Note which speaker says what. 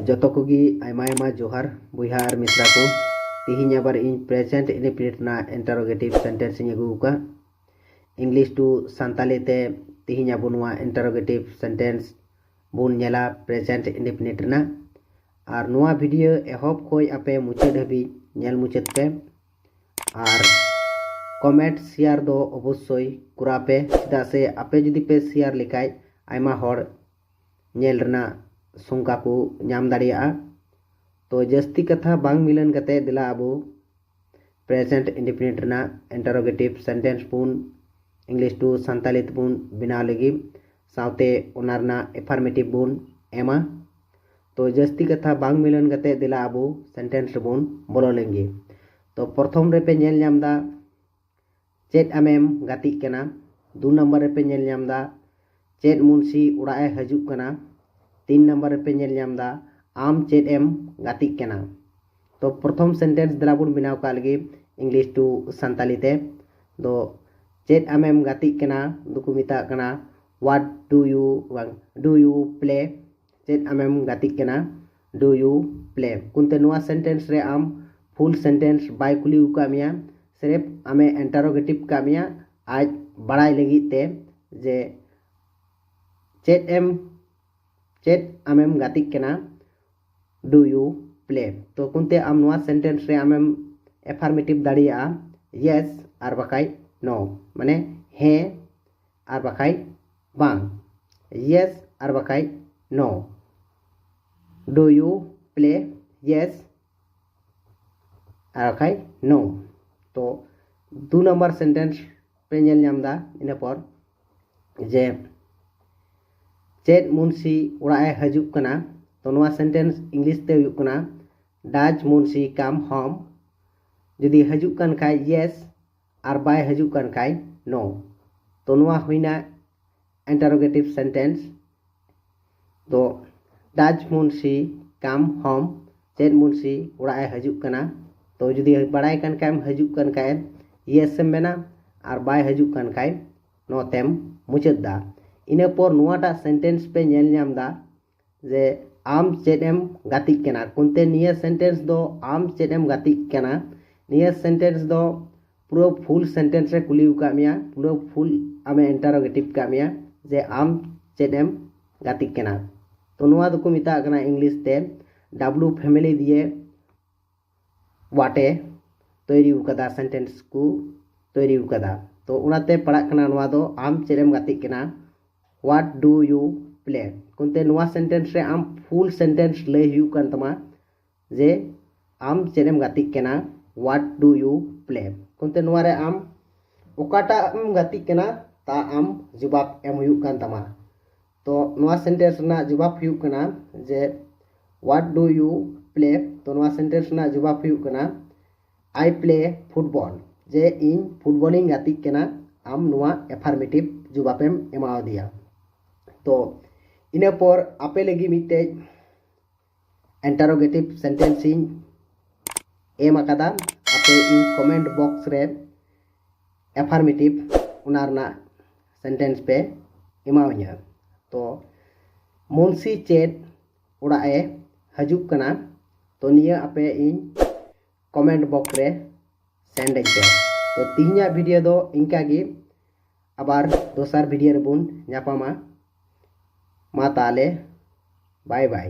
Speaker 1: जतो कोगी आयमा आयमा जोहार बुया और मित्रा को तिहिन आबार इन प्रेजेंट इंडेफिनिट ना इंटरोगेटिव सेंटेंस इन अगुका इंग्लिश टू सांताली ते तिहिन आबो नोआ इंटरोगेटिव सेंटेंस बुन नेला प्रेजेंट इंडेफिनिट ना और नोआ वीडियो एहब खोय आपे मुचाद हबी नेल मुचाद पे और कमेंट शेयर दो अवश्य कुरा पे चेदा से आपे जुदी पे शेयर लेखाय आयमा हर नेल रना सुंका को नाम दाड़िया तो जस्ती कथा बांग मिलन कते दिला अबो प्रेजेंट इंडेफिनिट रना इंटरोगेटिव सेंटेंस पुन इंग्लिश टू सांताली पुन बिना लगी साउते ओनारना एफर्मेटिव बुन एमा तो जस्ती कथा बांग मिलन कते दिला अबो सेंटेंस बुन बोलो लेंगे। तो प्रथम रे पे नेल नामदा चेत आमेम गाती कना, दो नंबर रे पे नेल नामदा चेत मुंशी उड़ाए हजुक कना, 3 नंबर पे नेल नामदा आम चेत एम गाती कना। तो प्रथम सेंटेंस दिला बुन बिनाव का लगी इंग्लिश टू सांताली ते दो चेत आमेम गाती कना दुकु मिता कना व्हाट डू यू प्ले चेत आमेम गाती कना डू यू प्ले कुंते नोआ सेंटेंस रे आम फुल सेंटेंस बाय कुली उका मिया सिर्फ आमे इंटरोगेटिव का मिया आज बड़ाई लगी ते जे चेत आमेम गाती कना डू यू प्ले तो कुंते आम नोआ सेंटेंस रे आमेम एफर्मेटिव दाड़िया यस आर बाकाय नो माने हे आर बाकाय बांग यस आर बाकाय no do you play yes आर बाकाय नो। तो 2 नंबर सेंटेंस पे नेल नामदा इना पर जे चेत मुंशी उड़ाए हजुक कना तो नोआ सेंटेंस इंग्लिश ते हुयुक कना डाज मुंशी कम होम जुदी हजुक कन खाय यस आर बाय हजुक कन खाय नो तो नोआ हुइना इंटरोगेटिव सेंटेंस। तो डाज मुंशी कम होम चेत मुंशी उड़ाए हजुक कना तो जुदी बड़ाई कन खाय हजुक कन खाय यस एम मेना आर बाय हजुक कन खाय नो तेम मुचादा इना पर नोआटा सेंटेंस पे नेल नामदा जे आम चेत एम गाती कना कुंते निया सेंटेंस दो आम चेत एम गाती कना निया सेंटेंस दो पूरा फुल सेंटेंस रे कुली उका मिया पूरा फुल आमे इंटरोगेटिव का मिया जे आम चेत एम गाती कना तो नोआ दो को मिता कना इंग्लिश ते डब्ल्यू फैमिली दिए वाटे तैयारी उकदा सेंटेंस को तैयारी उकदा तो उनाते पड़ा कना नोआ दो आम चेत एम गाती कना व्हाट डू यू प्ले कुंते नोआ सेंटेंस रे आम फुल सेंटेंस ले हुयु कन तमा जे आम चेनेम गाती कना व्हाट डू यू प्ले कुंते नोआ रे आम ओकाटा आम गाती कना ता आम जवाब एम हुयु कन तमा तो नोआ सेंटेंस ना जवाब हुयु कना जे व्हाट डू यू प्ले तो नोआ सेंटेंस ना जवाब हुयु कना I play football J in footballing गाती कना आम नोआ एफर्मेटिव जवाब एम एमा दिया। तो इना पर आपे लगी मिटे इंटरोगेटिव सेंटेंसिंग एम आकादा आपे इन कमेंट बॉक्स रे एफर्मेटिव उनारना सेंटेंस पे एमावኛ तो मुंशी चेत उड़ाए हजुक कना तो निया आपे इन कमेंट बॉक्स रे सेंड पे तो तिहिना वीडियो दो इनका गी आबार दोसर वीडियो रे बुन ᱧᱟᱯᱟᱢᱟ मा ताले बाय बाय।